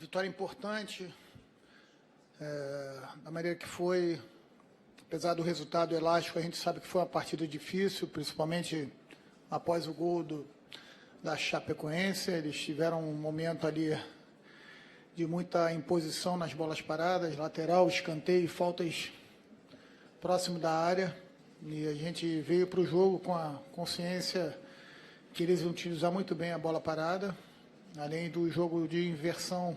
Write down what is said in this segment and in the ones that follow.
vitória importante, da maneira que foi, apesar do resultado elástico, a gente sabe que foi uma partida difícil, principalmente após o gol da Chapecoense. Eles tiveram um momento ali de muita imposição nas bolas paradas, lateral, escanteio, faltas próximo da área, e a gente veio para o jogo com a consciência que eles iam utilizar muito bem a bola parada, além do jogo de inversão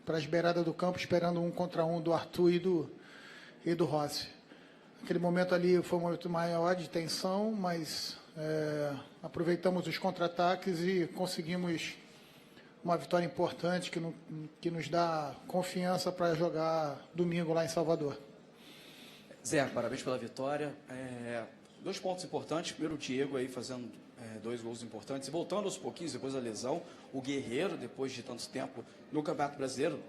para as beiradas do campo, esperando 1 contra 1 do Arthur e do Rossi. Aquele momento ali foi um momento maior de tensão, mas aproveitamos os contra-ataques e conseguimos uma vitória importante que nos dá confiança para jogar domingo lá em Salvador. Zé, parabéns pela vitória. 2 pontos importantes. Primeiro, o Diego aí fazendo 2 gols importantes. E voltando aos pouquinhos, depois da lesão, o Guerreiro, depois de tanto tempo no Campeonato Brasileiro,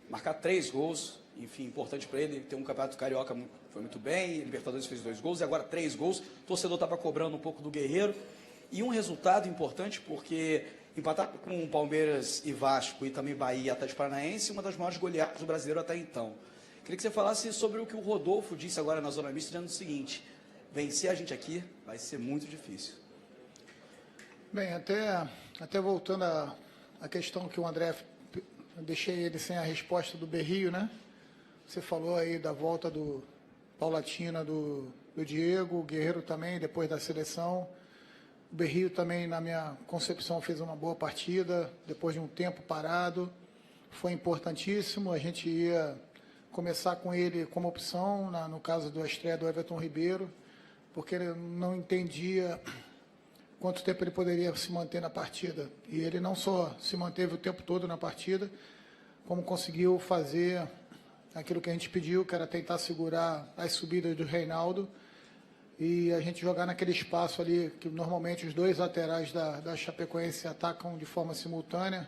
marcar 3 gols, enfim, importante para ele. Ter um Campeonato Carioca foi muito bem, Libertadores fez 2 gols, e agora 3 gols. O torcedor estava cobrando um pouco do Guerreiro. E um resultado importante, porque empatar com Palmeiras e Vasco, e também Bahia e Atlético Paranaense, uma das maiores goleadas do brasileiro até então. Queria que você falasse sobre o que o Rodolfo disse agora na Zona Mista, dizendo o seguinte: vencer a gente aqui vai ser muito difícil. Bem, até voltando à questão que o André, eu deixei ele sem a resposta do Berrio, né? Você falou aí da volta paulatina do Diego, o Guerreiro também, depois da seleção. O Berrio também, na minha concepção, fez uma boa partida, depois de um tempo parado. Foi importantíssimo, a gente ia começar com ele como opção, no caso da estreia do Everton Ribeiro, porque ele não entendia quanto tempo ele poderia se manter na partida. E ele não só se manteve o tempo todo na partida, como conseguiu fazer aquilo que a gente pediu, que era tentar segurar as subidas do Reinaldo e a gente jogar naquele espaço ali que normalmente os 2 laterais da Chapecoense atacam de forma simultânea,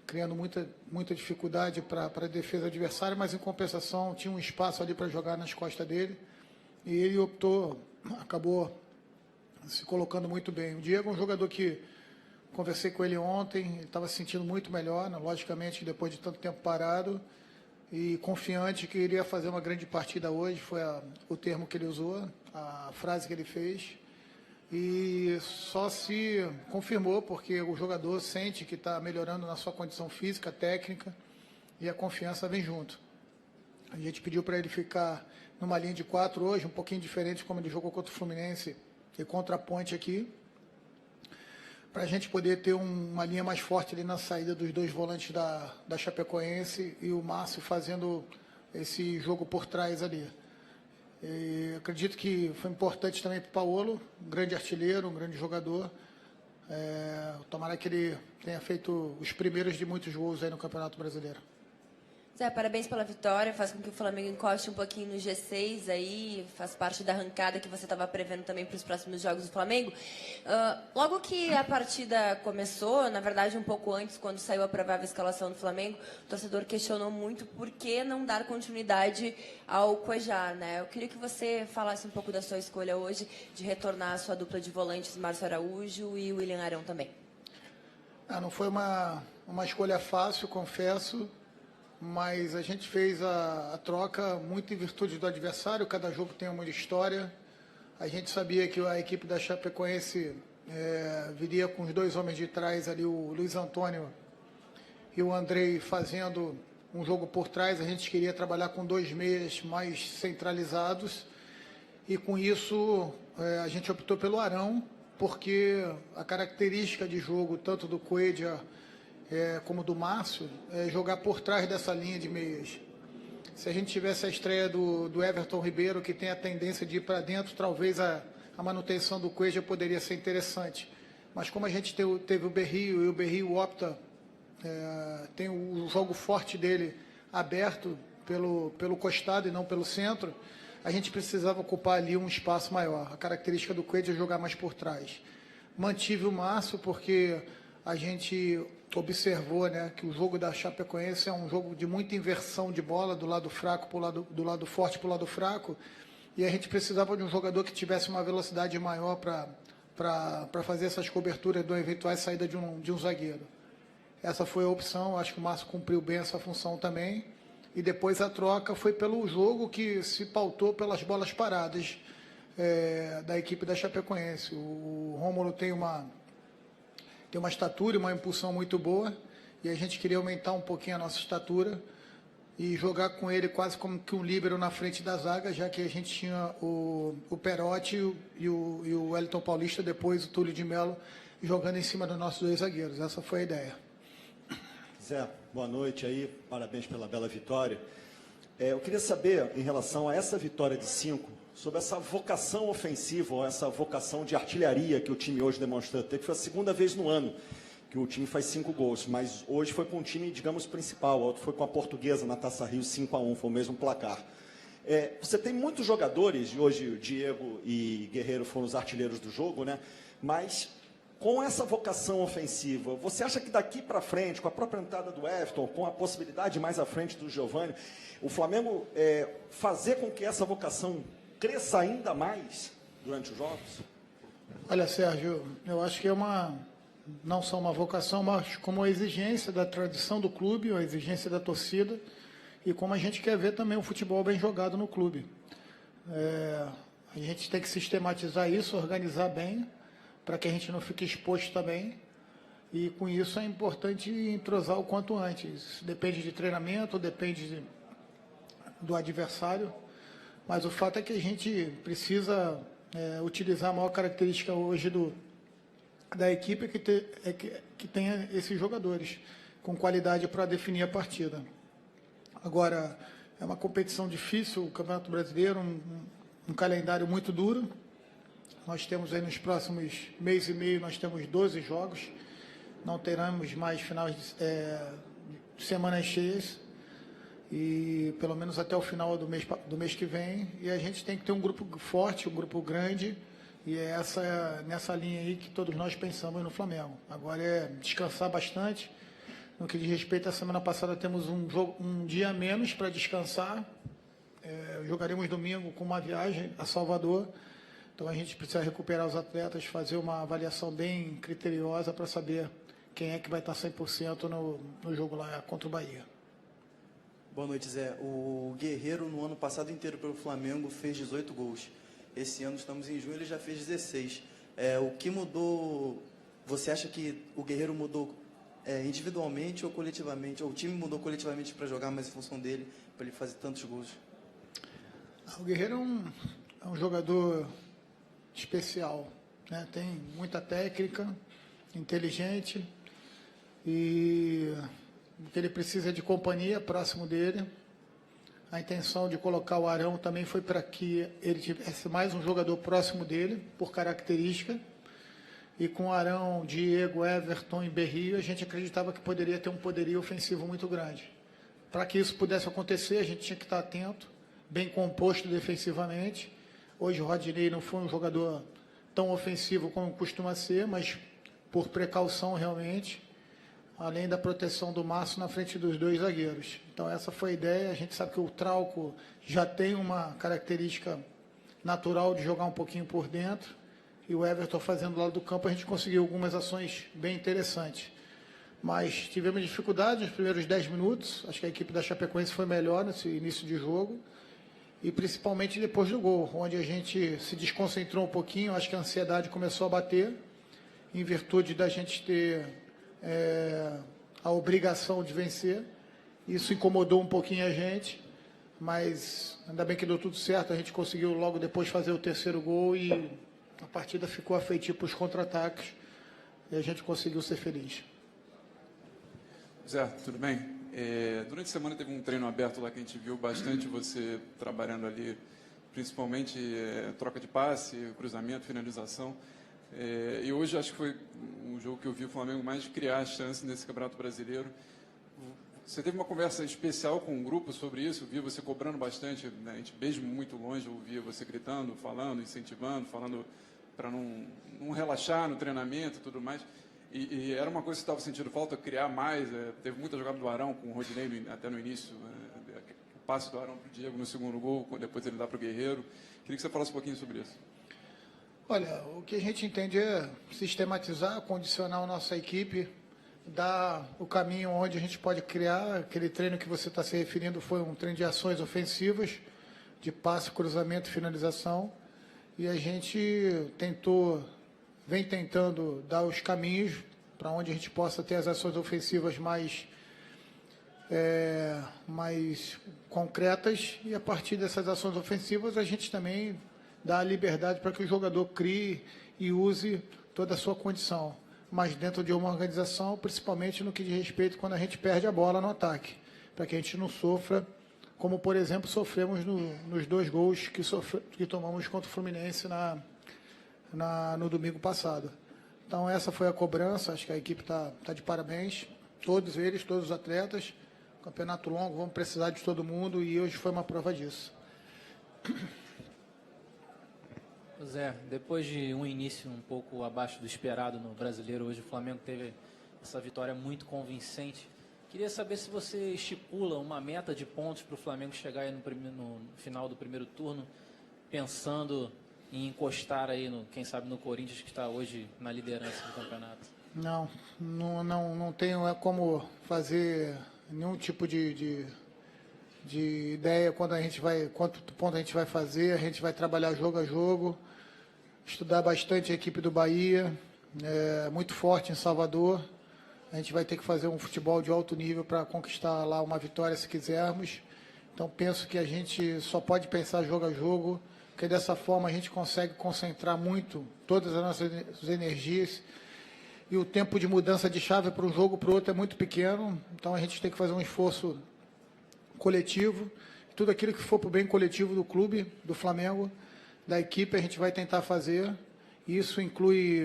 criando muita dificuldade para a defesa adversária, mas em compensação tinha um espaço ali para jogar nas costas dele, e ele acabou se colocando muito bem. O Diego é um jogador que conversei com ele ontem, ele estava se sentindo muito melhor, né, logicamente depois de tanto tempo parado, e confiante que iria fazer uma grande partida hoje, foi o termo que ele usou, a frase que ele fez. E só se confirmou porque o jogador sente que está melhorando na sua condição física, técnica, e a confiança vem junto. A gente pediu para ele ficar numa linha de 4 hoje, um pouquinho diferente como ele jogou contra o Fluminense e contra a Ponte aqui, para a gente poder ter uma linha mais forte ali na saída dos 2 volantes da Chapecoense e o Márcio fazendo esse jogo por trás ali. E acredito que foi importante também para o Paulo, um grande artilheiro, um grande jogador. Tomara que ele tenha feito os primeiros de muitos gols aí no Campeonato Brasileiro. Zé, parabéns pela vitória, faz com que o Flamengo encoste um pouquinho no G6 aí, faz parte da arrancada que você estava prevendo também para os próximos jogos do Flamengo. Logo que a partida começou, na verdade um pouco antes, quando saiu a provável escalação do Flamengo, o torcedor questionou muito por que não dar continuidade ao Cuejá, né? Eu queria que você falasse um pouco da sua escolha hoje de retornar a sua dupla de volantes, Márcio Araújo e William Arão também. Não foi uma escolha fácil, confesso, mas a gente fez a troca muito em virtude do adversário, cada jogo tem uma história. A gente sabia que a equipe da Chapecoense viria com os 2 homens de trás ali, o Luiz Antônio e o Andrei, fazendo um jogo por trás. A gente queria trabalhar com 2 meias mais centralizados, e com isso a gente optou pelo Arão, porque a característica de jogo, tanto do Cuéllar como do Márcio, jogar por trás dessa linha de meias. Se a gente tivesse a estreia do Everton Ribeiro, que tem a tendência de ir para dentro, talvez a manutenção do Cuéllar poderia ser interessante. Mas como a gente teve o Berrio, e o Berrio opta, tem o jogo forte dele aberto pelo costado e não pelo centro, a gente precisava ocupar ali um espaço maior. A característica do Cuéllar é jogar mais por trás. Mantive o Márcio porque a gente observou, né, que o jogo da Chapecoense é um jogo de muita inversão de bola, do lado fraco do lado forte para o lado fraco, e a gente precisava de um jogador que tivesse uma velocidade maior para fazer essas coberturas do eventual saída de um zagueiro. essa foi a opção. Acho que o Márcio cumpriu bem essa função também. E depois a troca foi pelo jogo que se pautou pelas bolas paradas da equipe da Chapecoense. O Rômulo tem uma estatura e uma impulsão muito boa, e a gente queria aumentar um pouquinho a nossa estatura e jogar com ele quase como que um líbero na frente da zaga, já que a gente tinha o Perotti e o Wellington Paulista, depois o Túlio de Mello, jogando em cima dos nossos dois zagueiros. Essa foi a ideia. Zé, boa noite aí, parabéns pela bela vitória. Eu queria saber, em relação a essa vitória de 5, sobre essa vocação ofensiva, ou essa vocação de artilharia que o time hoje demonstrou ter, que foi a segunda vez no ano que o time faz 5 gols, mas hoje foi com o time, digamos, principal, o outro foi com a Portuguesa na Taça Rio 5-1, foi o mesmo placar. Você tem muitos jogadores, e hoje o Diego e Guerreiro foram os artilheiros do jogo, né? Mas com essa vocação ofensiva, você acha que daqui para frente, com a própria entrada do Everton, com a possibilidade mais à frente do Giovani, o Flamengo fazer com que essa vocação cresça ainda mais durante os jogos? Olha, Sérgio, eu acho que não só uma vocação, mas como uma exigência da tradição do clube, uma exigência da torcida, e como a gente quer ver também o futebol bem jogado no clube. A gente tem que sistematizar isso, organizar bem, para que a gente não fique exposto também, e com isso é importante entrosar o quanto antes. Depende de treinamento, depende do adversário, mas o fato é que a gente precisa utilizar a maior característica hoje da equipe, que tenha esses jogadores com qualidade para definir a partida. Agora, é uma competição difícil, o Campeonato Brasileiro, um calendário muito duro. Nós temos aí nos próximos mês e meio, nós temos 12 jogos, não teremos mais finais de semanas cheias, e pelo menos até o final do mês que vem, e a gente tem que ter um grupo forte, um grupo grande, e é nessa linha aí que todos nós pensamos no Flamengo. Agora é descansar bastante. No que diz respeito à semana passada, temos um dia a menos para descansar. Jogaremos domingo com uma viagem a Salvador. Então a gente precisa recuperar os atletas, fazer uma avaliação bem criteriosa para saber quem é que vai estar 100% no jogo lá contra o Bahia. Boa noite, Zé. O Guerreiro, no ano passado inteiro pelo Flamengo, fez 18 gols. Esse ano, estamos em junho, ele já fez 16. O que mudou? Você acha que o Guerreiro mudou individualmente ou coletivamente? Ou o time mudou coletivamente para jogar mais em função dele, para ele fazer tantos gols? O Guerreiro é um jogador especial, né? Tem muita técnica, inteligente, e o que ele precisa é de companhia próximo dele. A intenção de colocar o Arão também foi para que ele tivesse mais um jogador próximo dele, por característica. E com Arão, Diego, Everton e Berrio, a gente acreditava que poderia ter um poderio ofensivo muito grande. Para que isso pudesse acontecer, a gente tinha que estar atento, bem composto defensivamente. Hoje o Rodinei não foi um jogador tão ofensivo como costuma ser, mas por precaução realmente, além da proteção do Márcio na frente dos dois zagueiros. Então essa foi a ideia. A gente sabe que o Trauco já tem uma característica natural de jogar um pouquinho por dentro, e o Everton fazendo do lado do campo, a gente conseguiu algumas ações bem interessantes. Mas tivemos dificuldade nos primeiros 10 minutos, acho que a equipe da Chapecoense foi melhor nesse início de jogo, e principalmente depois do gol, onde a gente se desconcentrou um pouquinho, acho que a ansiedade começou a bater, em virtude da gente ter a obrigação de vencer. Isso incomodou um pouquinho a gente, mas ainda bem que deu tudo certo, a gente conseguiu logo depois fazer o terceiro gol e a partida ficou afeitiva para os contra-ataques e a gente conseguiu ser feliz. Zé, tudo bem? Durante a semana teve um treino aberto lá que a gente viu bastante você trabalhando ali, principalmente troca de passe, cruzamento, finalização. E hoje acho que foi um jogo que eu vi o Flamengo mais criar as chances nesse Campeonato Brasileiro. Você teve uma conversa especial com o grupo sobre isso? Eu vi você cobrando bastante, né? A gente mesmo muito longe, eu via você gritando, falando, incentivando, falando para não relaxar no treinamento e tudo mais. E era uma coisa que você estava sentindo falta, criar mais. Teve muita jogada do Arão com o Rodinei até no início, o passe do Arão para o Diego no segundo gol, depois ele dá para o Guerreiro. Queria que você falasse um pouquinho sobre isso. Olha, o que a gente entende é sistematizar, condicionar a nossa equipe dá o caminho onde a gente pode criar. Aquele treino que você está se referindo foi um treino de ações ofensivas, de passe, cruzamento e finalização. E a gente vem tentando dar os caminhos para onde a gente possa ter as ações ofensivas mais concretas, e a partir dessas ações ofensivas a gente também dá a liberdade para que o jogador crie e use toda a sua condição, mas dentro de uma organização, principalmente no que diz respeito quando a gente perde a bola no ataque, para que a gente não sofra, como por exemplo sofremos nos 2 gols que tomamos contra o Fluminense no domingo passado. Então essa foi a cobrança, acho que a equipe está de parabéns, todos os atletas. Campeonato longo, vamos precisar de todo mundo, e hoje foi uma prova disso. Zé, depois de um início um pouco abaixo do esperado no Brasileiro, hoje o Flamengo teve essa vitória muito convincente. Queria saber se você estipula uma meta de pontos para o Flamengo chegar aí no final do primeiro turno, pensando em encostar aí, quem sabe, no Corinthians, que está hoje na liderança do campeonato. Não tenho como fazer nenhum tipo de ideia quanto ponto a gente vai fazer. A gente vai trabalhar jogo a jogo, estudar bastante a equipe do Bahia, muito forte em Salvador. A gente vai ter que fazer um futebol de alto nível para conquistar lá uma vitória se quisermos. Então penso que a gente só pode pensar jogo a jogo, porque dessa forma a gente consegue concentrar muito todas as nossas energias. E o tempo de mudança de chave para um jogo para o outro é muito pequeno, então a gente tem que fazer um esforço coletivo. Tudo aquilo que for para o bem coletivo do clube, do Flamengo, da equipe, a gente vai tentar fazer. Isso inclui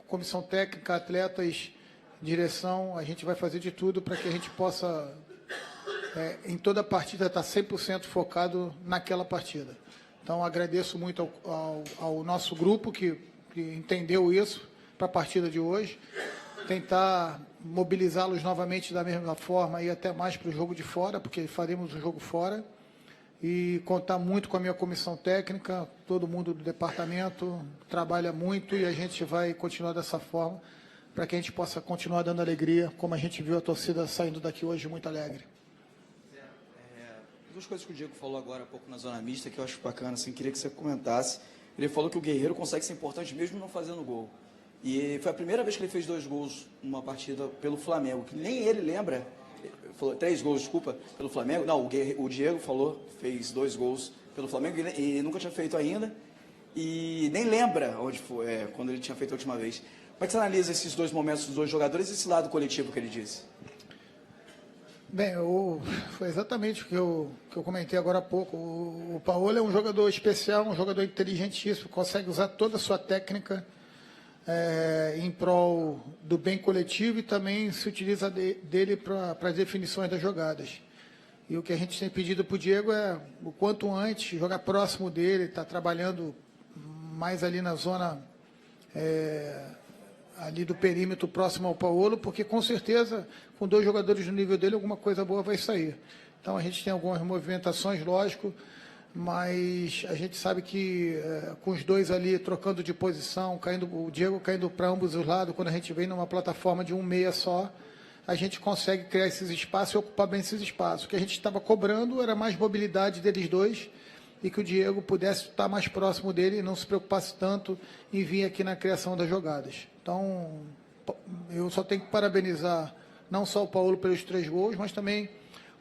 comissão técnica, atletas, direção. A gente vai fazer de tudo para que a gente possa, em toda a partida, estar 100% focado naquela partida. Então, agradeço muito ao nosso grupo que entendeu isso para a partida de hoje, tentar mobilizá-los novamente da mesma forma e até mais para o jogo de fora, porque faremos o jogo fora, e contar muito com a minha comissão técnica. Todo mundo do departamento trabalha muito e a gente vai continuar dessa forma para que a gente possa continuar dando alegria, como a gente viu a torcida saindo daqui hoje muito alegre. Duas coisas que o Diego falou agora há pouco na zona mista que eu acho bacana, assim, queria que você comentasse. Ele falou que o Guerreiro consegue ser importante mesmo não fazendo gol. E foi a primeira vez que ele fez 2 gols numa partida pelo Flamengo, que nem ele lembra. Falou 3 gols, desculpa, pelo Flamengo. Não, o Diego falou, fez 2 gols pelo Flamengo e nunca tinha feito ainda. E nem lembra onde foi, quando ele tinha feito a última vez. Como é que você analisa esses 2 momentos dos 2 jogadores e esse lado coletivo que ele disse? Bem, foi exatamente o que eu comentei agora há pouco. O Paulo é um jogador especial, um jogador inteligentíssimo, consegue usar toda a sua técnica em prol do bem coletivo, e também se utiliza dele para as definições das jogadas. E o que a gente tem pedido para o Diego é, o quanto antes, jogar próximo dele, estar trabalhando mais ali na zona ali do perímetro próximo ao Paulo, porque com certeza, com 2 jogadores no nível dele, alguma coisa boa vai sair. Então a gente tem algumas movimentações, lógico, mas a gente sabe que com os 2 ali trocando de posição, o Diego caindo para ambos os lados, quando a gente vem numa plataforma de 1 meia só, a gente consegue criar esses espaços e ocupar bem esses espaços. O que a gente estava cobrando era mais mobilidade deles 2, e que o Diego pudesse estar mais próximo dele e não se preocupasse tanto em vir aqui na criação das jogadas. Então, eu só tenho que parabenizar não só o Paulo pelos 3 gols, mas também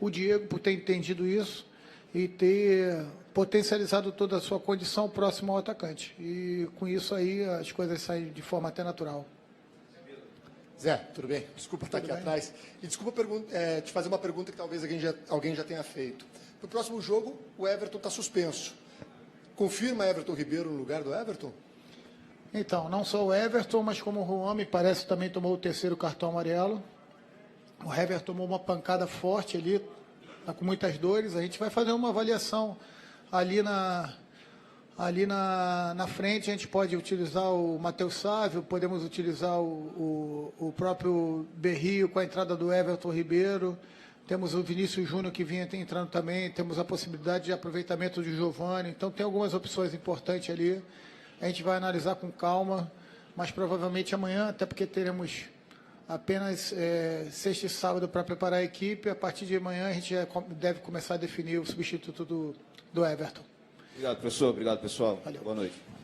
o Diego por ter entendido isso e ter potencializado toda a sua condição próximo ao atacante. E com isso aí as coisas saem de forma até natural. Zé, tudo bem? Desculpa estar aqui atrás. E desculpa te fazer uma pergunta que talvez alguém já tenha feito. Para o próximo jogo, o Everton está suspenso. Confirma Everton Ribeiro no lugar do Everton? Então, não só o Everton, mas como o Juan, me parece, também tomou o 3º cartão amarelo. O Everton tomou uma pancada forte ali, está com muitas dores. A gente vai fazer uma avaliação ali na frente. A gente pode utilizar o Matheus Sávio, podemos utilizar o próprio Berrio com a entrada do Everton Ribeiro. Temos o Vinícius Júnior que vinha entrando também, temos a possibilidade de aproveitamento de Giovani. Então tem algumas opções importantes ali. A gente vai analisar com calma, mas provavelmente amanhã, até porque teremos apenas sexta e sábado para preparar a equipe. A partir de amanhã a gente já deve começar a definir o substituto do Everton. Obrigado, professor. Obrigado, pessoal. Valeu. Boa noite.